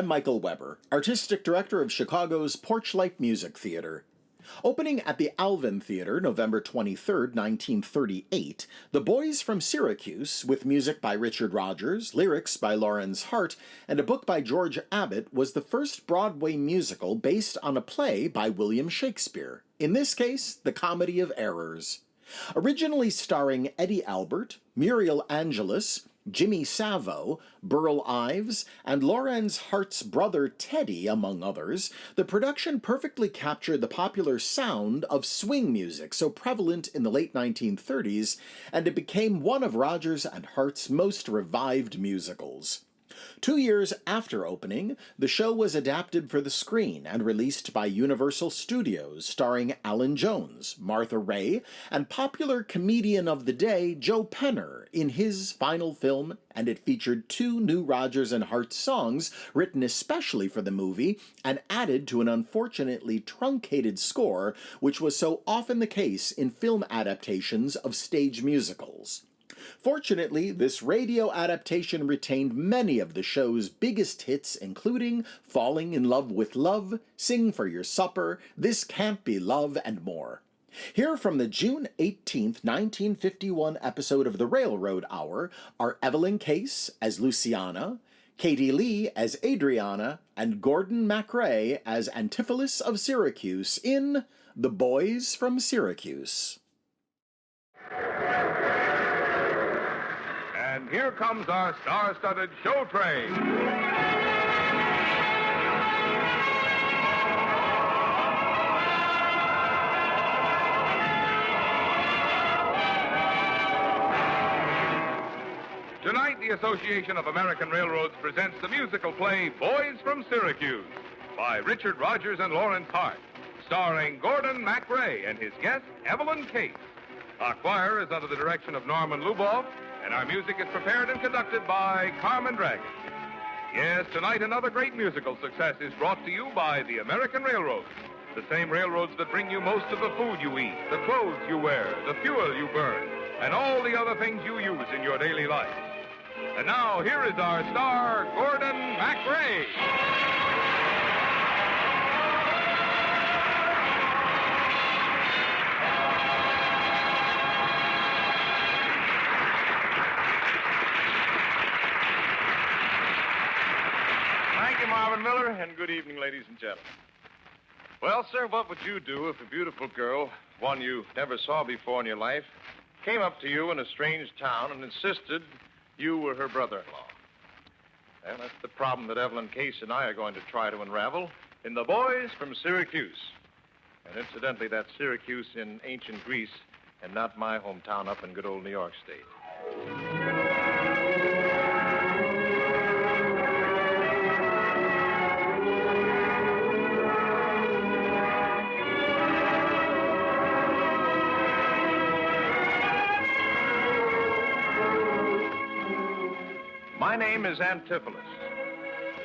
I'm Michael Weber, Artistic Director of Chicago's Porchlight Music Theater. Opening at the Alvin Theater November 23, 1938, The Boys From Syracuse, with music by Richard Rodgers, lyrics by Rodgers and Hart, and a book by George Abbott, was the first Broadway musical based on a play by William Shakespeare, in this case, The Comedy of Errors. Originally starring Eddie Albert, Muriel Angelus, Jimmy Savo, Burl Ives, and Rodgers and Hart's brother Teddy, among others, the production perfectly captured the popular sound of swing music so prevalent in the late 1930s, and it became one of Rodgers and Hart's most revived musicals. 2 years after opening, the show was adapted for the screen and released by Universal Studios, starring Alan Jones, Martha Raye, and popular comedian of the day Joe Penner in his final film, and it featured 2 new Rodgers and Hart songs written especially for the movie and added to an unfortunately truncated score, which was so often the case in film adaptations of stage musicals. Fortunately, this radio adaptation retained many of the show's biggest hits, including Falling in Love with Love, Sing for Your Supper, This Can't Be Love, and more. Here from the June 18, 1951 episode of The Railroad Hour are Evelyn Case as Luciana, Katie Lee as Adriana, and Gordon MacRae as Antipholus of Syracuse in The Boys from Syracuse. And here comes our star-studded show train. Tonight, the Association of American Railroads presents the musical play Boys from Syracuse by Richard Rodgers and Lawrence Hart, starring Gordon MacRae and his guest, Evelyn Case. Our choir is under the direction of Norman Luboff, and our music is prepared and conducted by Carmen Dragon. Yes, tonight another great musical success is brought to you by the American Railroads, the same railroads that bring you most of the food you eat, the clothes you wear, the fuel you burn, and all the other things you use in your daily life. And now, here is our star, Gordon MacRae. Marvin Miller, and good evening, ladies and gentlemen. Well, sir, what would you do if a beautiful girl, one you never saw before in your life, came up to you in a strange town and insisted you were her brother-in-law? Well, that's the problem that Evelyn Case and I are going to try to unravel in The Boys from Syracuse. And incidentally, that's Syracuse in ancient Greece and not my hometown up in good old New York State. My name is Antipholus.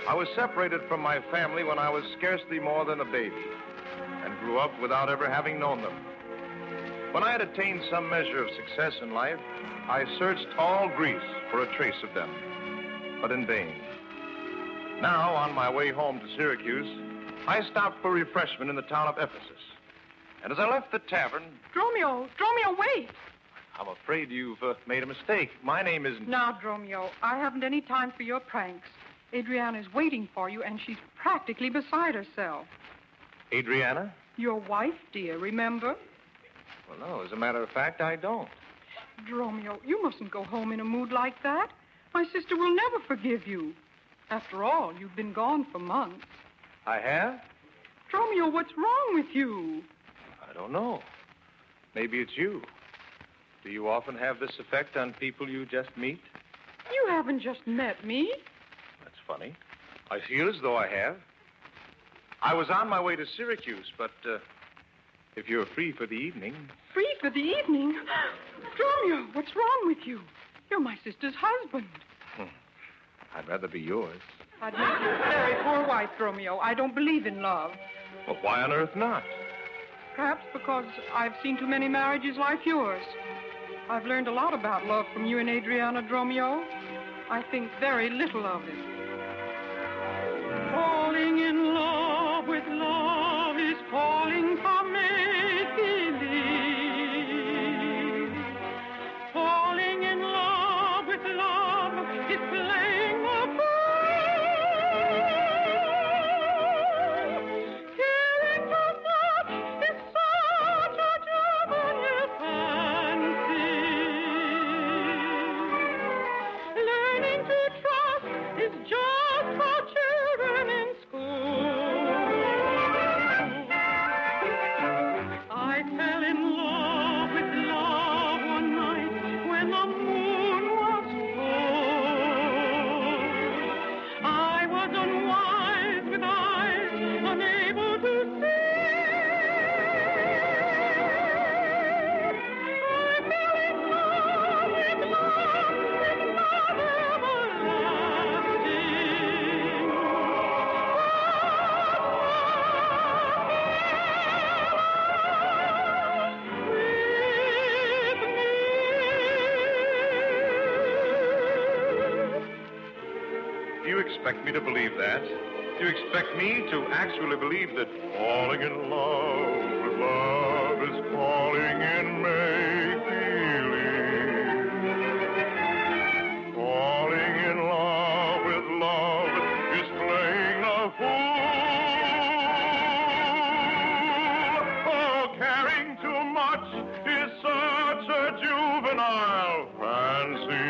I was separated from my family when I was scarcely more than a baby and grew up without ever having known them. When I had attained some measure of success in life, I searched all Greece for a trace of them, but in vain. Now, on my way home to Syracuse, I stopped for refreshment in the town of Ephesus. And as I left the tavern... Dromio, wait! I'm afraid you've made a mistake. My name isn't... Now, Dromio, I haven't any time for your pranks. Adriana is waiting for you, and she's practically beside herself. Adriana? Your wife, dear, remember? Well, no, as a matter of fact, I don't. Dromio, you mustn't go home in a mood like that. My sister will never forgive you. After all, you've been gone for months. I have? Dromio, what's wrong with you? I don't know. Maybe it's you. Do you often have this effect on people you just meet? You haven't just met me. That's funny. I feel as though I have. I was on my way to Syracuse, but if you're free for the evening... Free for the evening? Dromio, what's wrong with you? You're my sister's husband. I'd rather be yours. I'd make you a very poor wife, Dromio. I don't believe in love. Well, why on earth not? Perhaps because I've seen too many marriages like yours. I've learned a lot about love from you and Adriana, Dromio. I think very little of it. expect me to believe that? Do you expect me to actually believe that falling in love with love is falling in make-believe? Falling in love with love is playing the fool. Oh, caring too much is such a juvenile fancy.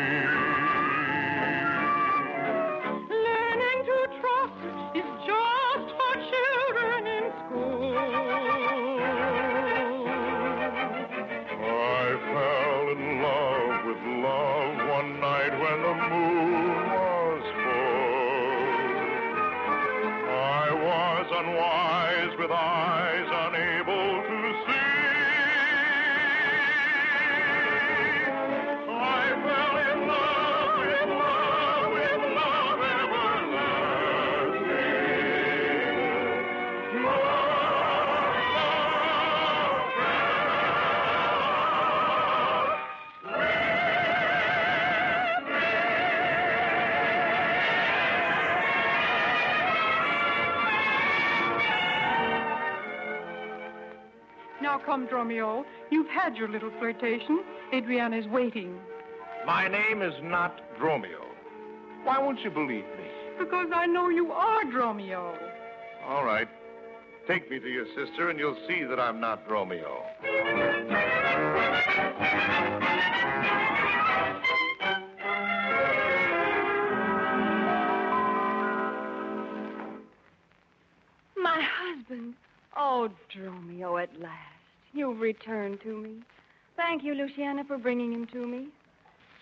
Learning to trust is just for children in school. I fell in love with love one night when the moon was full. I was unwise with eyes unable to see. I fell in love with love everlasting. Now come, Dromio. You've had your little flirtation. Adriana is waiting. My name is not Dromio. Why won't you believe me? Because I know you are Dromio. All right. Take me to your sister, and you'll see that I'm not Romeo. My husband. Oh, Dromio, at last. You've returned to me. Thank you, Luciana, for bringing him to me.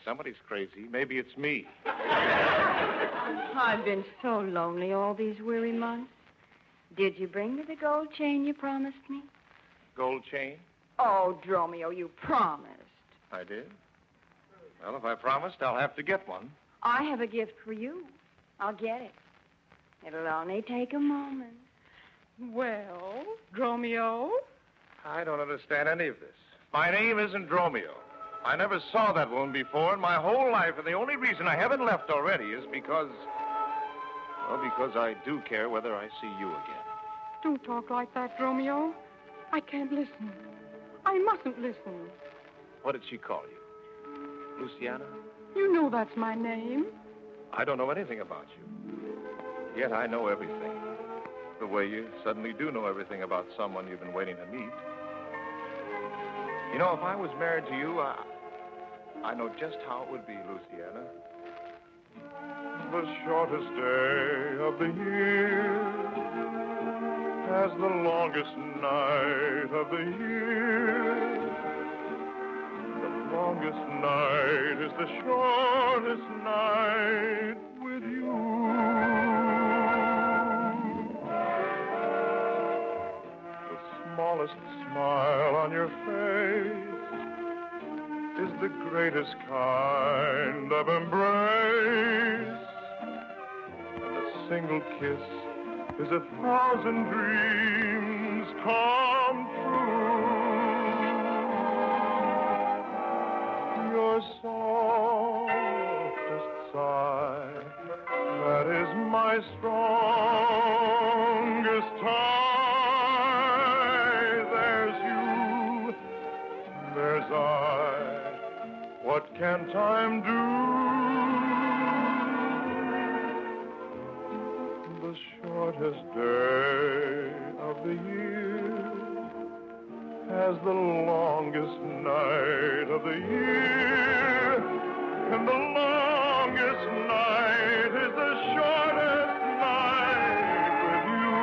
Somebody's crazy. Maybe it's me. I've been so lonely all these weary months. Did you bring me the gold chain you promised me? Gold chain? Oh, Dromio, you promised. I did. Well, if I promised, I'll have to get one. I have a gift for you. I'll get it. It'll only take a moment. Well, Dromio? I don't understand any of this. My name isn't Dromio. I never saw that woman before in my whole life, and the only reason I haven't left already is because I do care whether I see you again. Don't talk like that, Dromio. I can't listen. I mustn't listen. What did she call you? Luciana? You know that's my name. I don't know anything about you. Yet I know everything. The way you suddenly do know everything about someone you've been waiting to meet. You know, if I was married to you, I know just how it would be, Luciana. The shortest day of the year has the longest night of the year. The longest night is the shortest night with you. The smallest smile on your face is the greatest kind of embrace. And a single kiss is 1,000 dreams come true. Your softest sigh, that is my strongest tie. There's you, there's I. What can time do? The shortest day of the year has the longest night of the year. And the longest night is the shortest night with you.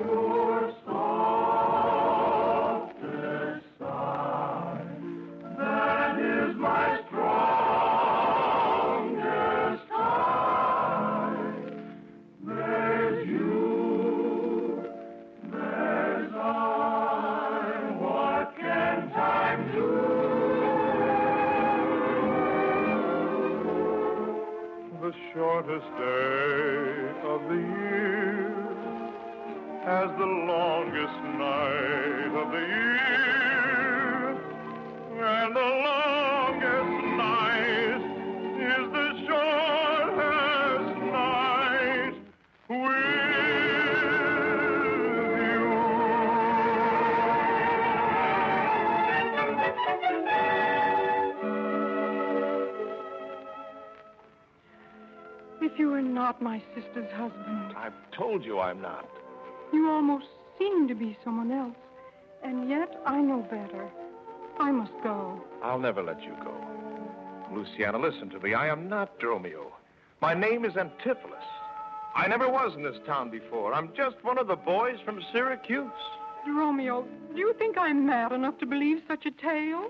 Your softest sigh, that is my strongest tie. There's you, there's I. What can time do? The shortest day of the year has the longest night of the year, and the longest night If you were not my sister's husband. I've told you I'm not. You almost seem to be someone else. And yet I know better. I must go. I'll never let you go. Luciana, listen to me. I am not Dromio. My name is Antipholus. I never was in this town before. I'm just one of the boys from Syracuse. Romeo, do you think I'm mad enough to believe such a tale?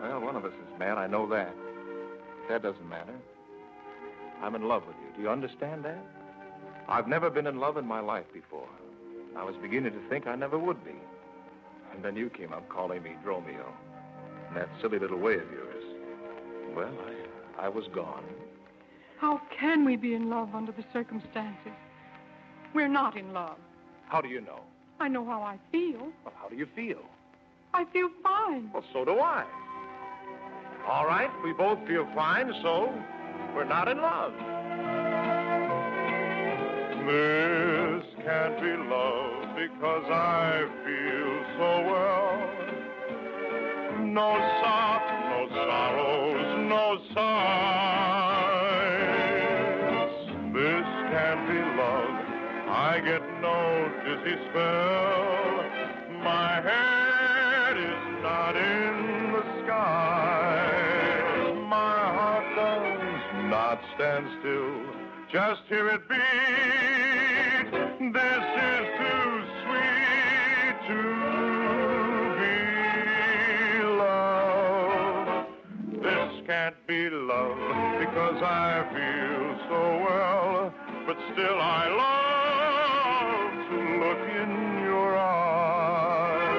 Well, one of us is mad. I know that. That doesn't matter. I'm in love with you. Do you understand that? I've never been in love in my life before. I was beginning to think I never would be. And then you came up calling me Dromio. And that silly little way of yours. Well, I was gone. How can we be in love under the circumstances? We're not in love. How do you know? I know how I feel. Well, how do you feel? I feel fine. Well, so do I. All right, we both feel fine, so we're not in love. This can't be love because I feel so well. No sobs, no sorrows, no sighs. This can't be love. I get no dizzy spell. My head is not in the sky. My heart does not stand still. Just hear it beat. This is too sweet to be love. This can't be love because I feel so well. But still I love to look in your eyes.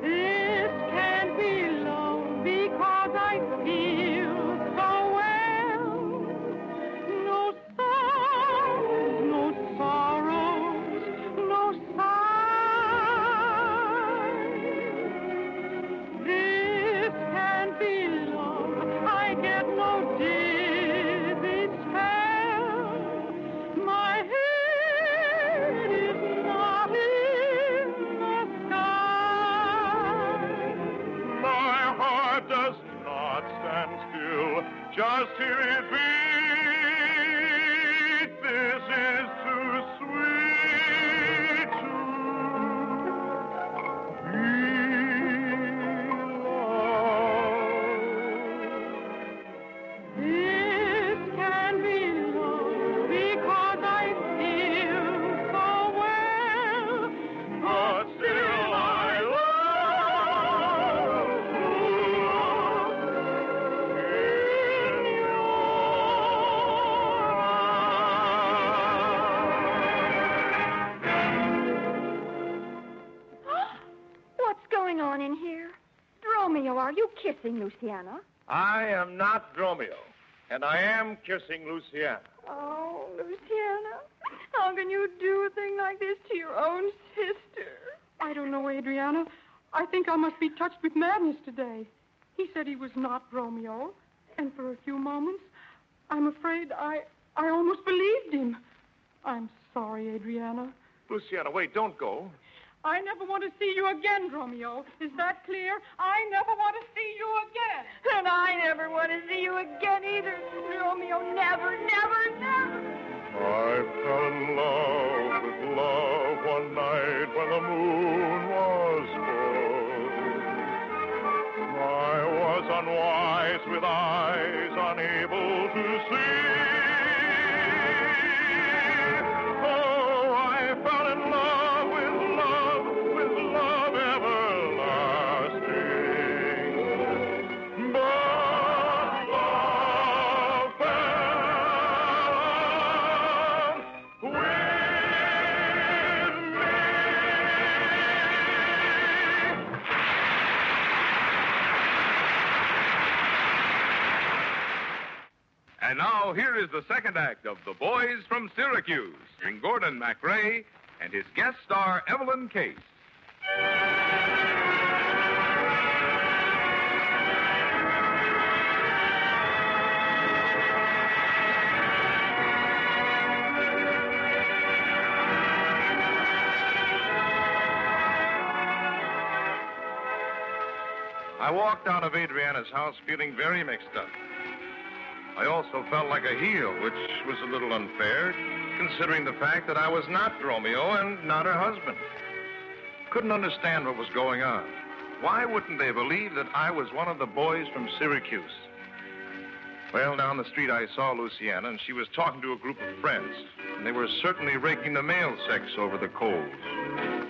This can't be love because I feel so well. No sorrows, no sorrows, no sighs. This can't be love. I get no dizzy spell. My head is not in the sky. My heart does not stand still. Just hear it beat. This is too sweet to be love. This can be love because I feel so well. But still I love to look in your What's going on in here? Romeo, are you kissing Luciana? I am not Dromio, and I am kissing Luciana. Oh, Luciana, how can you do a thing like this to your own sister? I don't know, Adriana. I think I must be touched with madness today. He said he was not Romeo, and for a few moments, I'm afraid I almost believed him. I'm sorry, Adriana. Luciana, wait, don't go. I never want to see you again, Romeo. Is that clear? I never want to see you again. And I never want to see you again either, Romeo. Never, never, never. I fell in love with love one night when the moon was full. I was unwise with eyes unable to see. Oh, I fell in love with love everlasting. But love fell with me. And now, here is the second act of The Boys from Syracuse, starring Gordon MacRae and his guest star, Evelyn Case. I walked out of Adriana's house feeling very mixed up. I also felt like a heel, which was a little unfair, considering the fact that I was not Romeo and not her husband. Couldn't understand what was going on. Why wouldn't they believe that I was one of the boys from Syracuse? Well, down the street I saw Luciana, and she was talking to a group of friends. And they were certainly raking the male sex over the coals.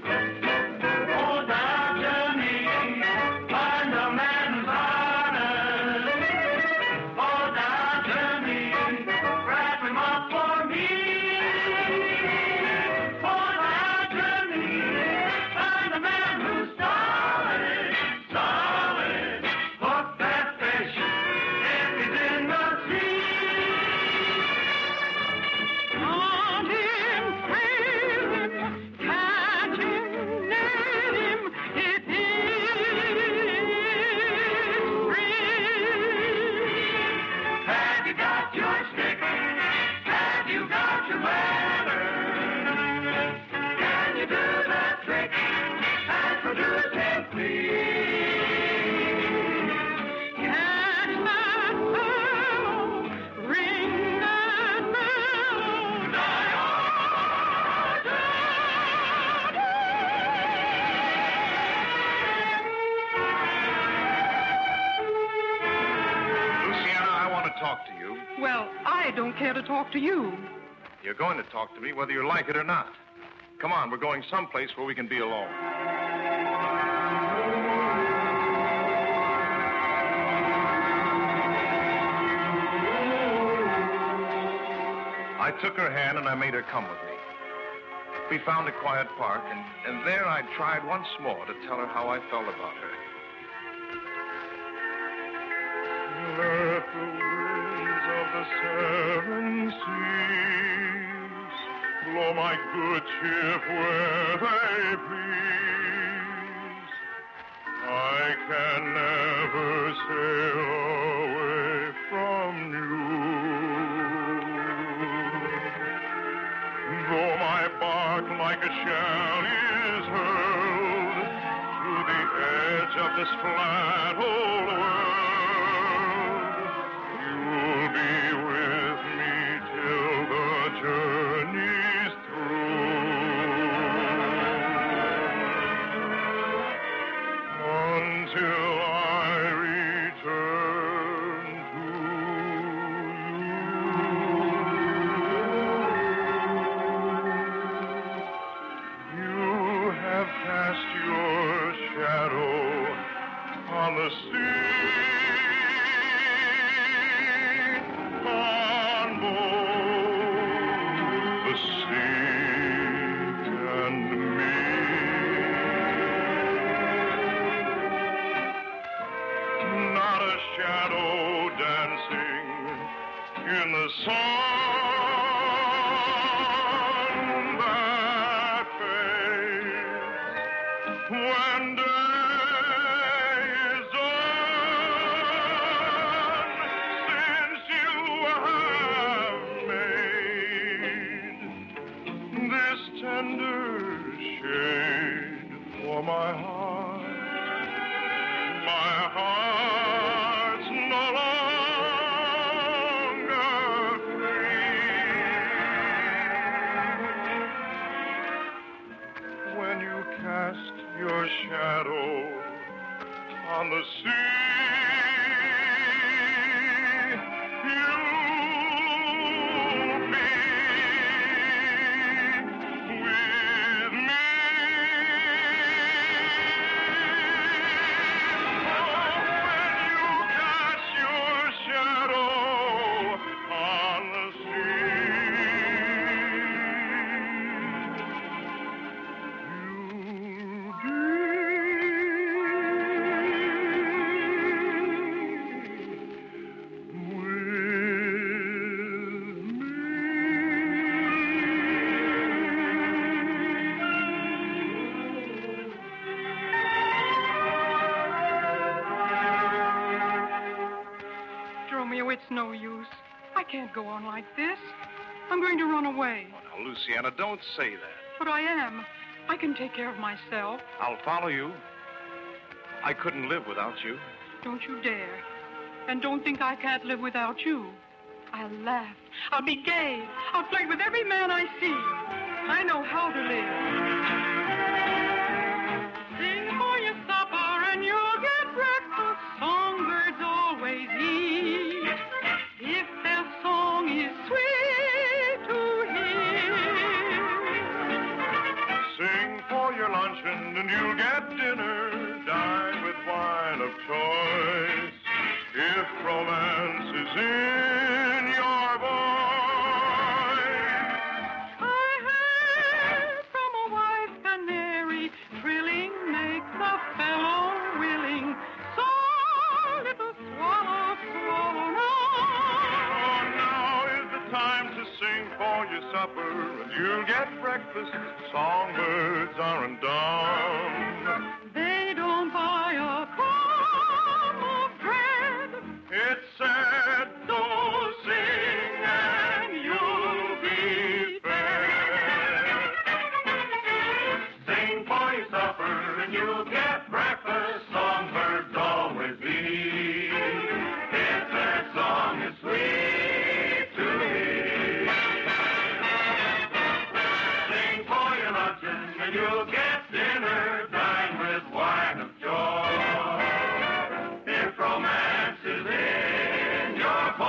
Oh, down to me, find a man who's honest. Oh, down to me, wrap him up for me. Oh, down to me, find a man who's solid, solid. Hook that fish if he's in the sea. Hunt him, trail him, catch him, nail him, if he's free. Have you got your stick? Have you got your ladder? Can you do that trick and produce him, please? Catch that fellow, ring that bell, Luciana, I want to talk to you. Well, I don't care to talk to you. You're going to talk to me whether you like it or not. Come on, we're going someplace where we can be alone. I took her hand and I made her come with me. We found a quiet park, and there I tried once more to tell her how I felt about her. Let the winds of the seven seas blow my good ship where they please. I can never sail away from you. Though my bark like a shell is hurled to the edge of this flat old world, you'll be with me till the journey's through. Until I return to you. You have cast your shadow on the sea, on both the sea and me. Not a shadow dancing in the sun that fades when day is done, since you have made this tender shade for my heart. My heart's no longer free. When you cast your shadow on the sea, you'll be with me. Romeo, it's no use. I can't go on like this. I'm going to run away. Oh, now, Luciana, don't say that. But I am. I can take care of myself. I'll follow you. I couldn't live without you. Don't you dare. And don't think I can't live without you. I'll laugh. I'll be gay. I'll flirt with every man I see. I know how to live. Sing for your supper and you'll get breakfast. Songbirds always eat. If their song is sweet to hear. Sing for your luncheon and you'll get dinner. Dine with wine of choice. If romance is in your voice. I heard from a wise canary, trilling makes a fellow willing. So little swallow, swallow now. Oh, now is the time to sing for your supper, and you'll get breakfast. Songbirds aren't dumb. They don't buy a crumb of bread. It's sad, so sing and you'll be fed. Sing for your supper and you'll get breakfast. Songbirds always eat. If their song is sweet to hear. Sing for your luncheon and you'll get dinner. Dine with wine of joy. If romance is in your voice.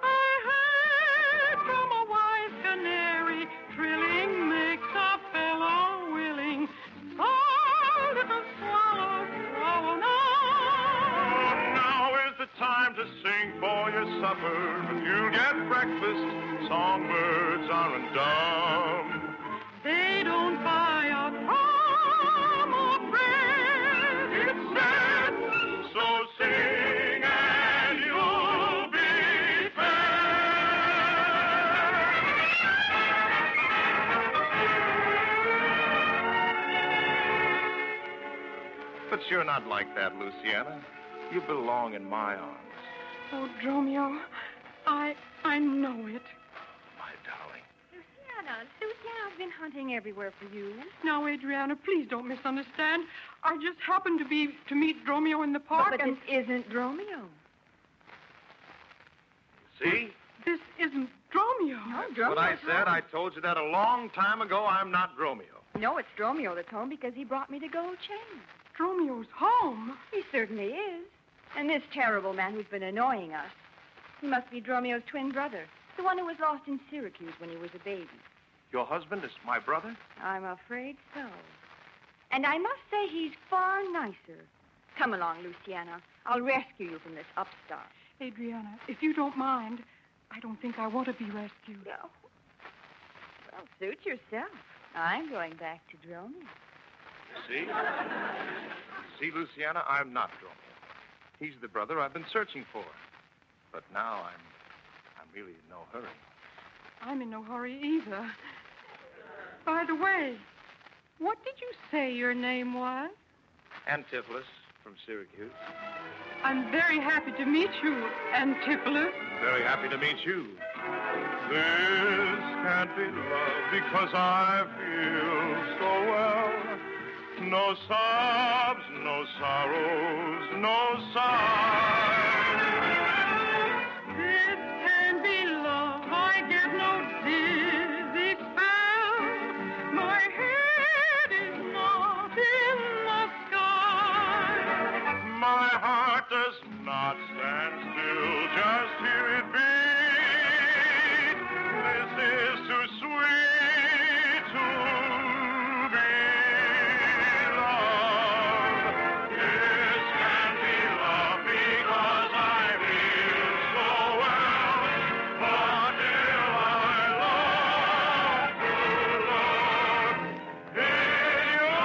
I heard from a wise canary, trilling makes a fellow willing. So little swallow, swallow now. Oh, now is the time to sing for your supper, and you'll get breakfast. Songbirds aren't dumb. They don't buy a crumb of bread. It's sad, so sing and you'll be fed. But you're not like that, Luciana. You belong in my arms, Oh, Dromio, I know it. my darling. Luciana's been hunting everywhere for you. Now, Adriana, please don't misunderstand. I just happened to meet Dromio in the park, But and this isn't Dromio. See? this isn't Dromio. No, That's what I said. I told you that a long time ago. I'm not Romeo. No, it's Dromio that's home because he brought me the gold chain. Dromio's home. He certainly is. And this terrible man who's been annoying us, he must be Dromio's twin brother, the one who was lost in Syracuse when he was a baby. Your husband is my brother? I'm afraid so. And I must say he's far nicer. Come along, Luciana. I'll rescue you from this upstart. Adriana, if you don't mind, I don't think I want to be rescued. No. Well, suit yourself. I'm going back to Dromio. See? See, Luciana, I'm not Romeo. He's the brother I've been searching for. But now I'm really in no hurry. I'm in no hurry either. By the way, what did you say your name was? Antipholus from Syracuse. I'm very happy to meet you, Antipholus. Very happy to meet you. This can't be love because I feel so well. No sobs, no sorrows, no sighs. This can be love. I get no dizzy spell. My head is not in the sky. My heart does not stand still, just hear it beat. This is too sweet to be loved. This can't be love because I feel so well. But if I love to look in your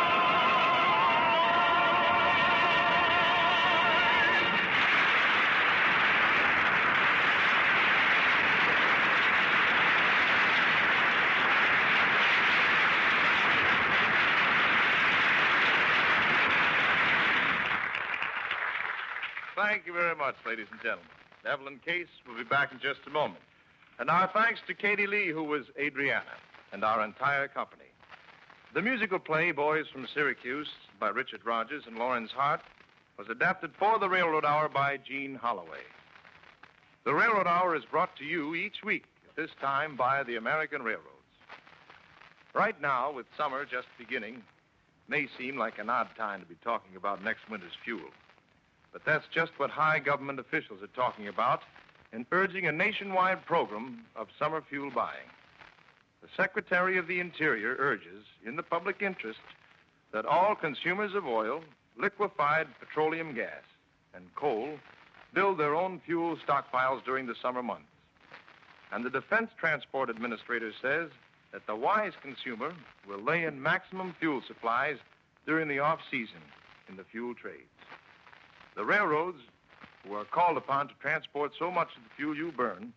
Thank you very much, ladies and gentlemen. Evelyn Case will be back in just a moment. And our thanks to Katie Lee, who was Adriana, and our entire company. The musical play Boys from Syracuse by Richard Rodgers and Lawrence Hart was adapted for the Railroad Hour by Gene Holloway. The Railroad Hour is brought to you each week at this time by the American Railroads. Right now, with summer just beginning, may seem like an odd time to be talking about next winter's fuel. But that's just what high government officials are talking about in urging a nationwide program of summer fuel buying. The Secretary of the Interior urges, in the public interest, that all consumers of oil, liquefied petroleum gas, and coal build their own fuel stockpiles during the summer months. And the Defense Transport Administrator says that the wise consumer will lay in maximum fuel supplies during the off-season in the fuel trades. The railroads, who are called upon to transport so much of the fuel you burn,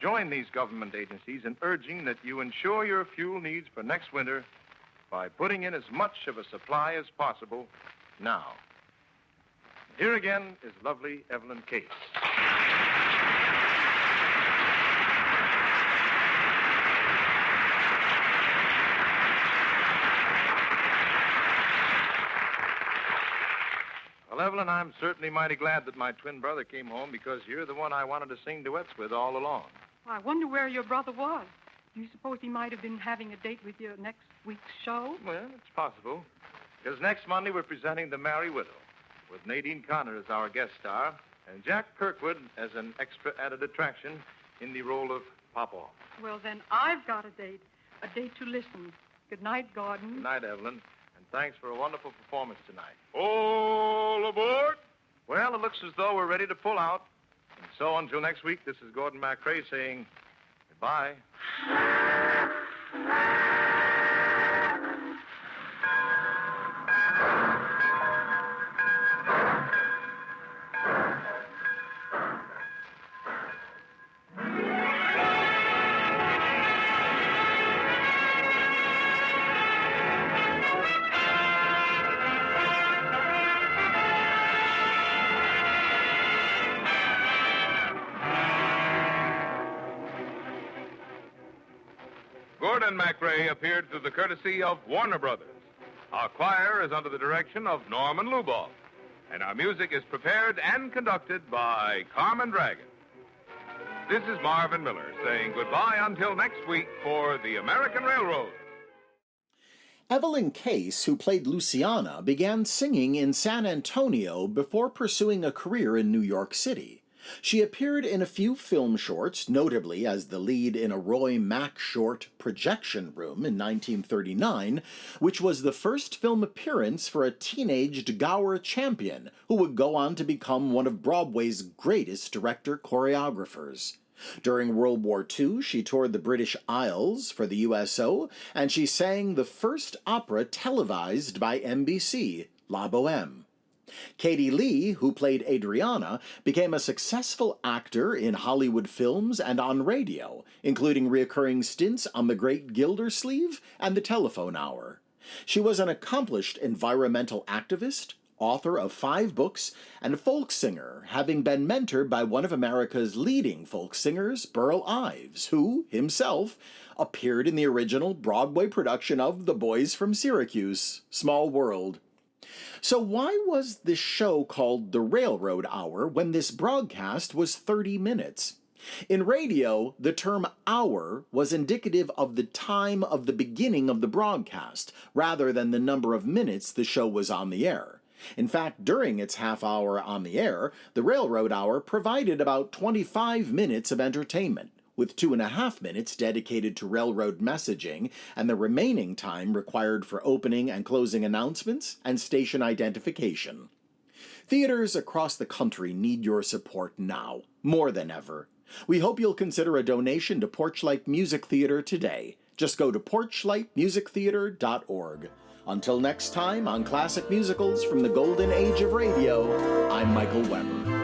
join these government agencies in urging that you ensure your fuel needs for next winter by putting in as much of a supply as possible now. Here again is lovely Evelyn Case. Well, Evelyn, I'm certainly mighty glad that my twin brother came home because you're the one I wanted to sing duets with all along. I wonder where your brother was. Do you suppose he might have been having a date with you next week's show? Well, it's possible. Because next Monday we're presenting The Merry Widow with Nadine Connor as our guest star and Jack Kirkwood as an extra added attraction in the role of Papa. Well, then I've got a date to listen. Good night, Gordon. Good night, Evelyn, and thanks for a wonderful performance tonight. All aboard! Well, it looks as though we're ready to pull out. And so until next week, this is Gordon MacRae saying goodbye. Gordon MacRae appeared through the courtesy of Warner Brothers. Our choir is under the direction of Norman Luboff, and our music is prepared and conducted by Carmen Dragon. This is Marvin Miller saying goodbye until next week for the American Railroad. Evelyn Case, who played Luciana, began singing in San Antonio before pursuing a career in New York City. She appeared in a few film shorts, notably as the lead in a Roy Mack short, Projection Room, in 1939, which was the first film appearance for a teenaged Gower champion, who would go on to become one of Broadway's greatest director-choreographers. During World War II, she toured the British Isles for the USO, and she sang the first opera televised by NBC, La Boheme. Katie Lee, who played Adriana, became a successful actor in Hollywood films and on radio, including recurring stints on The Great Gildersleeve and The Telephone Hour. She was an accomplished environmental activist, author of 5 books, and folk singer, having been mentored by one of America's leading folk singers, Burl Ives, who, himself, appeared in the original Broadway production of The Boys from Syracuse, Small World. So why was this show called The Railroad Hour when this broadcast was 30 minutes? In radio, the term hour was indicative of the time of the beginning of the broadcast, rather than the number of minutes the show was on the air. In fact, during its half hour on the air, the Railroad Hour provided about 25 minutes of entertainment, with 2.5 minutes dedicated to railroad messaging and the remaining time required for opening and closing announcements and station identification. Theaters across the country need your support now, more than ever. We hope you'll consider a donation to Porchlight Music Theater today. Just go to porchlightmusictheater.org. Until next time on Classic Musicals from the Golden Age of Radio, I'm Michael Weber.